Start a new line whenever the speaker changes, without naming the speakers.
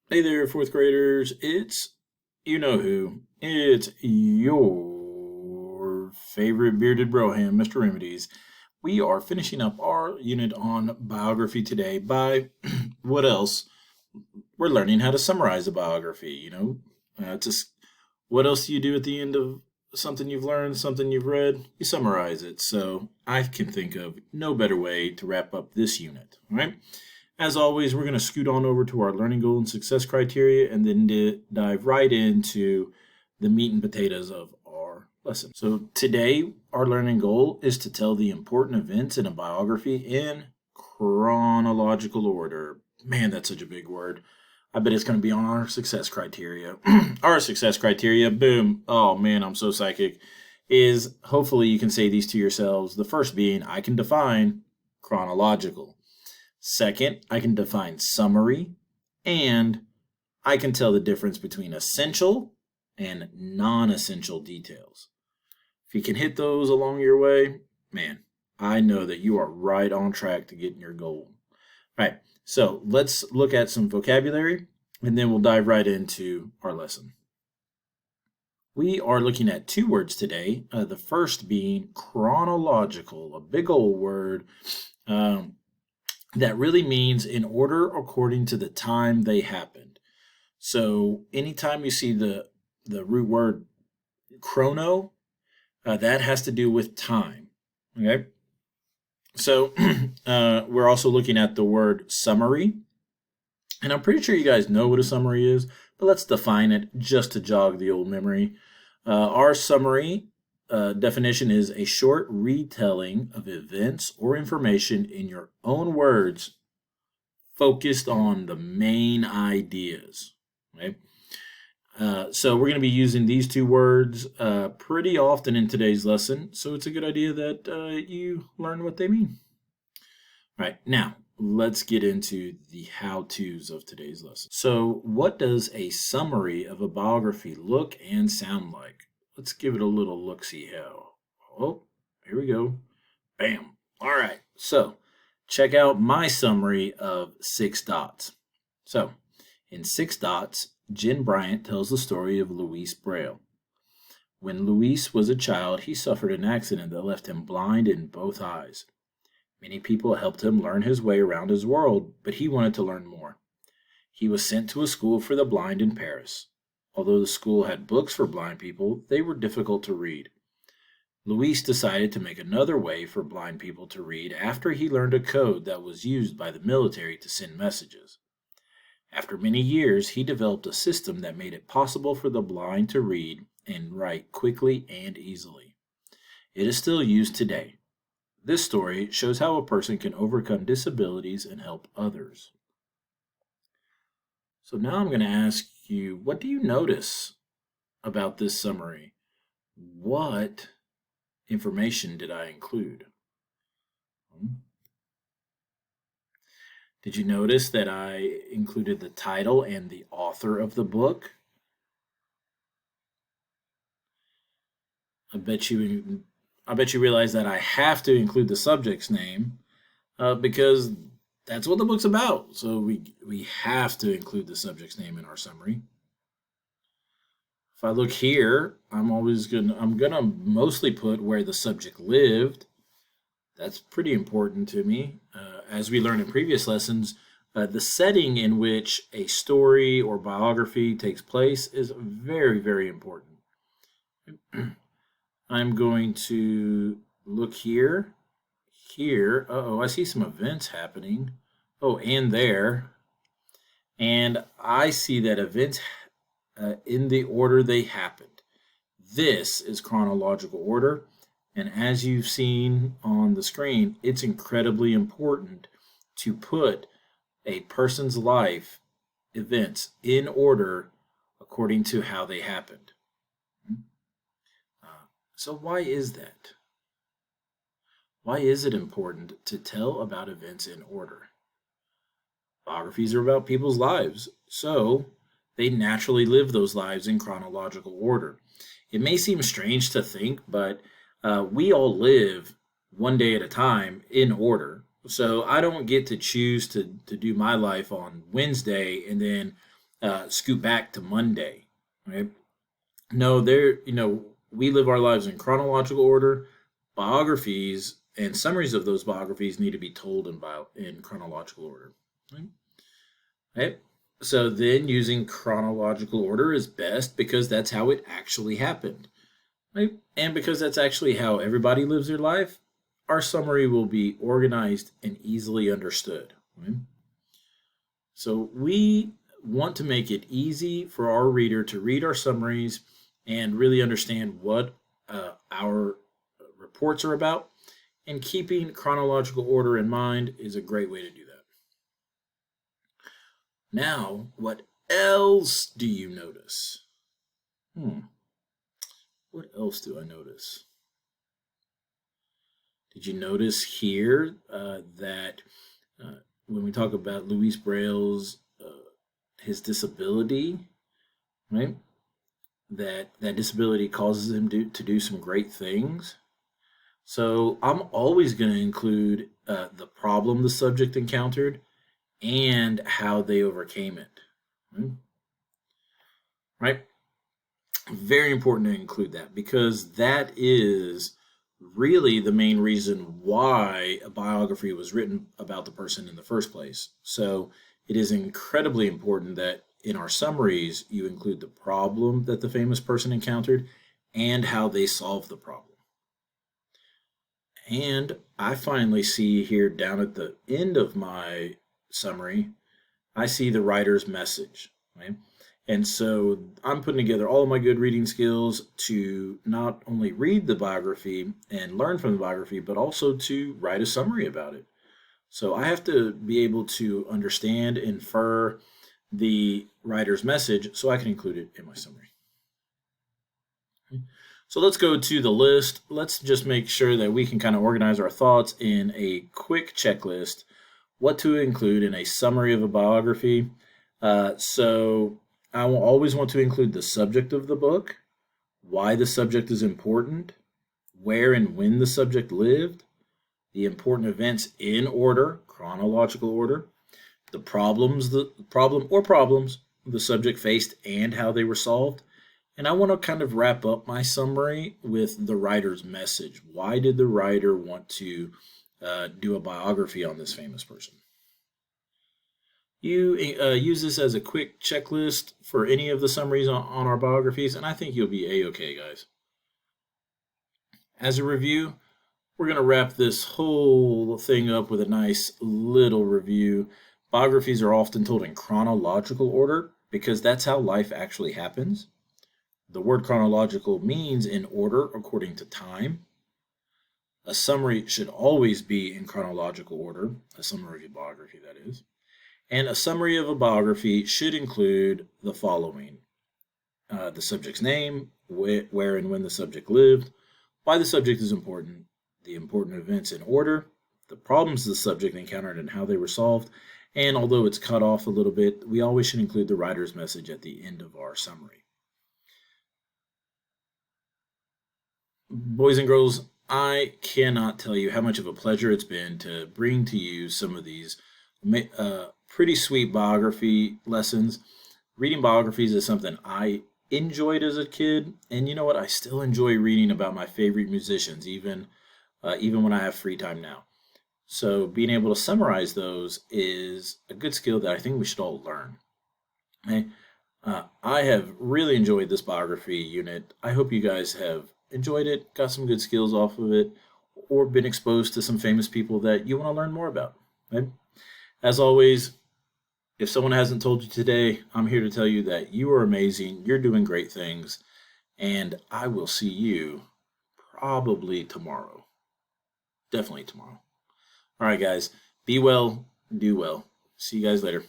Hey there, fourth graders. It's you know who. It's your favorite bearded broham, Mr. Remedies. We are finishing up our unit on biography today by what else? We're learning how to summarize a biography. What else do you do at the end of something you've learned, something you've read? You summarize it. So I can think of no better way to wrap up this unit. All right. As always, we're going to scoot on over to our learning goal and success criteria and then dive right into the meat and potatoes of our lesson. So today, our learning goal is to tell the important events in a biography in chronological order. Man, that's such a big word. I bet it's going to be on our success criteria. Our success criteria, boom. Oh man, I'm so psychic. Is hopefully you can say these to yourselves. The first being, I can define chronological. Second, I can define summary, and I can tell the difference between essential and non-essential details. If you can hit those along your way, man, I know that you are right on track to getting your goal. All right, so let's look at some vocabulary, and then we'll dive right into our lesson. We are looking at two words today. The first being chronological, a big old word. That really means in order according to the time they happened. So anytime you see the root word chrono, that has to do with time. Okay. So we're also looking at the word summary. And I'm pretty sure you guys know what a summary is, but let's define it just to jog the old memory. Our summary definition is a short retelling of events or information in your own words, focused on the main ideas. Okay? So we're going to be using these two words pretty often in today's lesson, so it's a good idea that you learn what they mean. All right, now let's get into the how-tos of today's lesson. So what does a summary of a biography look and sound like? Let's give it a little look-see how. Oh, here we go. Bam. All right. So check out my summary of 6 dots. So in 6 dots, Jen Bryant tells the story of Luis Braille. When Luis was a child, he suffered an accident that left him blind in both eyes. Many people helped him learn his way around his world, but he wanted to learn more. He was sent to a school for the blind in Paris. Although the school had books for blind people, they were difficult to read. Luis decided to make another way for blind people to read after he learned a code that was used by the military to send messages. After many years, he developed a system that made it possible for the blind to read and write quickly and easily. It is still used today. This story shows how a person can overcome disabilities and help others. So now I'm going to ask you, what do you notice about this summary? What information did I include? Did you notice that I included the title and the author of the book? I bet you realize that I have to include the subject's name because that's what the book's about. So we have to include the subject's name in our summary. If I look here, I'm gonna mostly put where the subject lived. That's pretty important to me. As we learned in previous lessons, the setting in which a story or biography takes place is very, very important. I'm going to look here. Here, I see some events happening. Oh, and there. And I see that events in the order they happened. This is chronological order. And as you've seen on the screen, it's incredibly important to put a person's life events in order according to how they happened. So why is that? Why is it important to tell about events in order? Biographies are about people's lives, so they naturally live those lives in chronological order. It may seem strange to think, but we all live one day at a time in order. So I don't get to choose to do my life on Wednesday and then scoot back to Monday, right? No, we live our lives in chronological order. Biographies and summaries of those biographies need to be told in chronological order. Right? Right? So then using chronological order is best because that's how it actually happened. Right? And because that's actually how everybody lives their life, our summary will be organized and easily understood. Right? So we want to make it easy for our reader to read our summaries and really understand what our reports are about. And keeping chronological order in mind is a great way to do that. Now, what else do you notice? What else do I notice? Did you notice here that when we talk about Louis Braille's his disability, right? That disability causes him to do some great things. So I'm always going to include the problem the subject encountered and how they overcame it. Right? Very important to include that because that is really the main reason why a biography was written about the person in the first place. So it is incredibly important that in our summaries you include the problem that the famous person encountered and how they solved the problem. And I finally see here down at the end of my summary, I see the writer's message. Right? And so I'm putting together all of my good reading skills to not only read the biography and learn from the biography, but also to write a summary about it. So I have to be able to understand, infer the writer's message so I can include it in my summary. So let's go to the list. Let's just make sure that we can kind of organize our thoughts in a quick checklist, what to include in a summary of a biography. So I will always want to include the subject of the book, why the subject is important, where and when the subject lived, the important events in order, chronological order, the problems the subject faced and how they were solved. And I want to kind of wrap up my summary with the writer's message. Why did the writer want to do a biography on this famous person? You use this as a quick checklist for any of the summaries on our biographies, and I think you'll be A-okay, guys. As a review, we're going to wrap this whole thing up with a nice little review. Biographies are often told in chronological order because that's how life actually happens. The word chronological means in order according to time. A summary should always be in chronological order, a summary of a biography, that is. And a summary of a biography should include the following: the subject's name, where and when the subject lived, why the subject is important, the important events in order, the problems the subject encountered and how they were solved, and although it's cut off a little bit, we always should include the writer's message at the end of our summary. Boys and girls, I cannot tell you how much of a pleasure it's been to bring to you some of these pretty sweet biography lessons. Reading biographies is something I enjoyed as a kid, and you know what? I still enjoy reading about my favorite musicians, even when I have free time now. So being able to summarize those is a good skill that I think we should all learn. Okay? I have really enjoyed this biography unit. I hope you guys have enjoyed it, got some good skills off of it, or been exposed to some famous people that you want to learn more about. Right? As always, if someone hasn't told you today, I'm here to tell you that you are amazing, you're doing great things, and I will see you probably tomorrow. Definitely tomorrow. All right, guys, be well, do well. See you guys later.